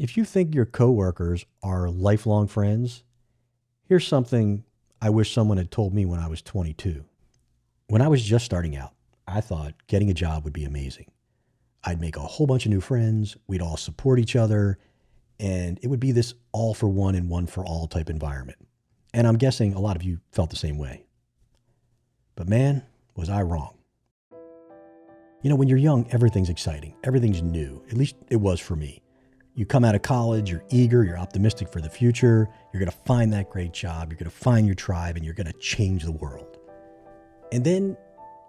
If you think your coworkers are lifelong friends, here's something I wish someone had told me when I was 22. When I was just starting out, I thought getting a job would be amazing. I'd make a whole bunch of new friends, we'd all support each other, and it would be this all for one and one for all type environment. And I'm guessing a lot of you felt the same way. But man, was I wrong. When you're young, everything's exciting, everything's new. At least it was for me. You come out of college, you're eager, you're optimistic for the future, you're going to find that great job, you're going to find your tribe, and you're going to change the world. And then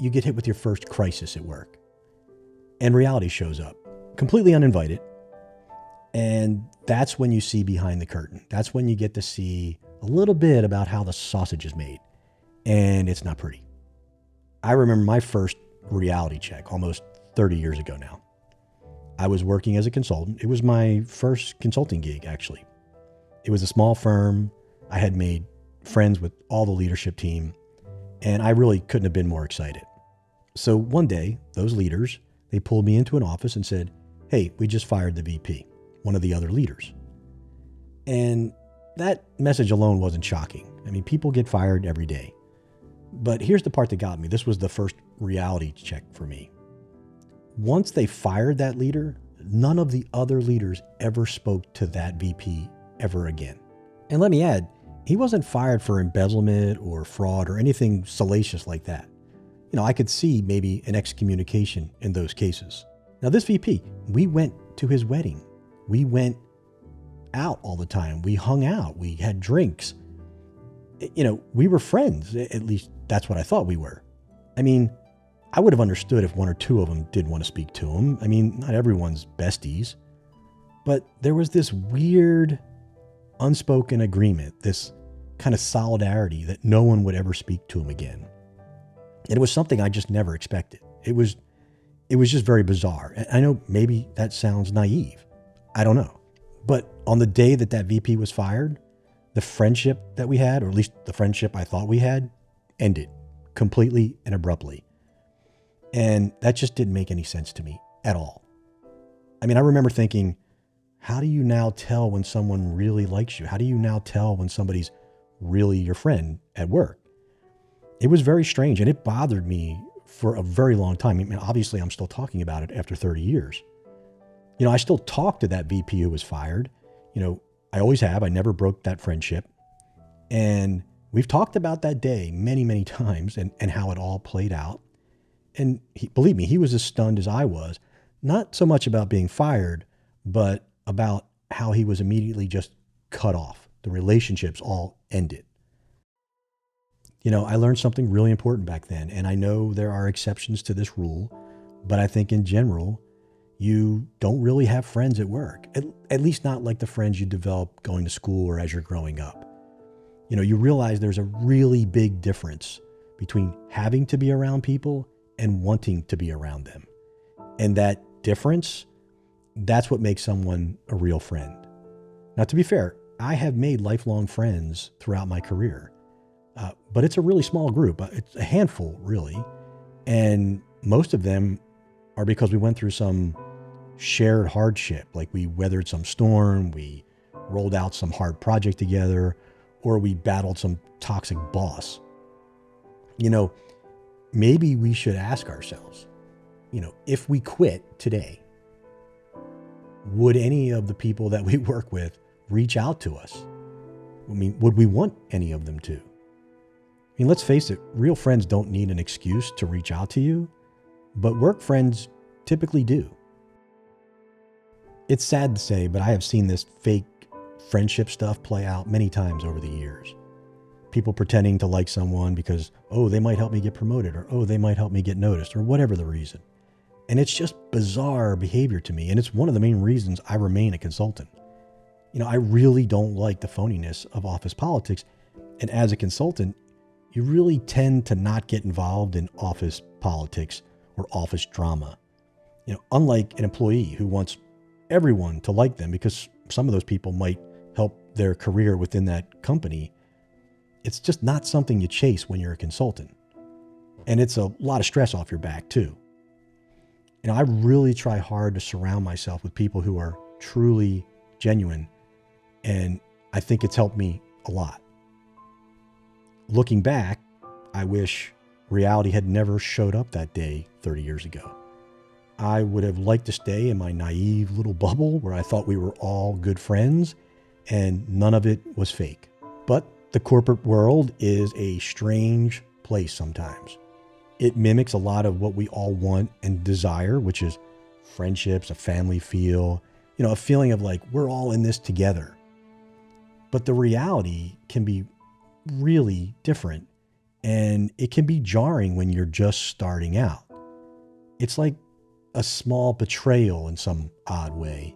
you get hit with your first crisis at work. And reality shows up, completely uninvited. And that's when you see behind the curtain. That's when you get to see a little bit about how the sausage is made. And it's not pretty. I remember my first reality check almost 30 years ago now. I was working as a consultant. It was my first consulting gig, actually. It was a small firm. I had made friends with all the leadership team, and I really couldn't have been more excited. So one day, those leaders, they pulled me into an office and said, "Hey, we just fired the VP, one of the other leaders." And that message alone wasn't shocking. I mean, people get fired every day. But here's the part that got me. This was the first reality check for me. Once they fired that leader, none of the other leaders ever spoke to that VP ever again. And let me add, he wasn't fired for embezzlement or fraud or anything salacious like that. I could see maybe an excommunication in those cases. Now, this VP, we went to his wedding. We went out all the time. We hung out. We had drinks. We were friends. At least that's what I thought we were. I mean, I would have understood if one or two of them did want to speak to him. I mean, not everyone's besties. But there was this weird, unspoken agreement, this kind of solidarity that no one would ever speak to him again. And it was something I just never expected. It was just very bizarre. I know maybe that sounds naive. I don't know. But on the day that that VP was fired, the friendship that we had, or at least the friendship I thought we had, ended completely and abruptly. And that just didn't make any sense to me at all. I mean, I remember thinking, how do you now tell when someone really likes you? How do you now tell when somebody's really your friend at work? It was very strange, and it bothered me for a very long time. I mean, obviously, I'm still talking about it after 30 years. I still talk to that VP who was fired. I always have. I never broke that friendship. And we've talked about that day many, many times and how it all played out. And believe me, he was as stunned as I was, not so much about being fired, but about how he was immediately just cut off. The relationships all ended. I learned something really important back then, and I know there are exceptions to this rule, but I think in general, you don't really have friends at work, at least not like the friends you develop going to school or as you're growing up. You realize there's a really big difference between having to be around people and wanting to be around them. And that difference, that's what makes someone a real friend. Now, to be fair, I have made lifelong friends throughout my career. But it's a really small group. It's a handful, really. And most of them are because we went through some shared hardship. Like we weathered some storm, we rolled out some hard project together, or we battled some toxic boss. Maybe we should ask ourselves, if we quit today, would any of the people that we work with reach out to us? I mean, would we want any of them to? I mean, let's face it, real friends don't need an excuse to reach out to you, but work friends typically do. It's sad to say, but I have seen this fake friendship stuff play out many times over the years. People pretending to like someone because, they might help me get promoted, or, they might help me get noticed, or whatever the reason. And it's just bizarre behavior to me, and it's one of the main reasons I remain a consultant. I really don't like the phoniness of office politics, and as a consultant, you really tend to not get involved in office politics or office drama. Unlike an employee who wants everyone to like them because some of those people might help their career within that company, it's just not something you chase when you're a consultant. And it's a lot of stress off your back too. I really try hard to surround myself with people who are truly genuine, and I think it's helped me a lot. Looking back, I wish reality had never showed up that day 30 years ago. I would have liked to stay in my naive little bubble where I thought we were all good friends and none of it was fake. But the corporate world is a strange place sometimes. It mimics a lot of what we all want and desire, which is friendships, a family feel, a feeling of like we're all in this together. But the reality can be really different, and it can be jarring when you're just starting out. It's like a small betrayal in some odd way.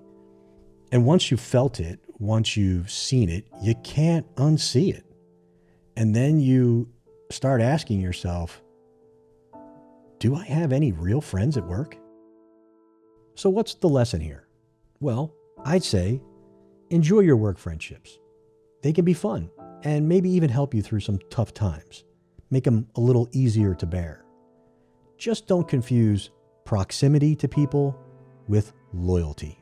And once you've felt it, once you've seen it, you can't unsee it. And then you start asking yourself, do I have any real friends at work? So what's the lesson here? Well, I'd say enjoy your work friendships. They can be fun and maybe even help you through some tough times. Make them a little easier to bear. Just don't confuse proximity to people with loyalty.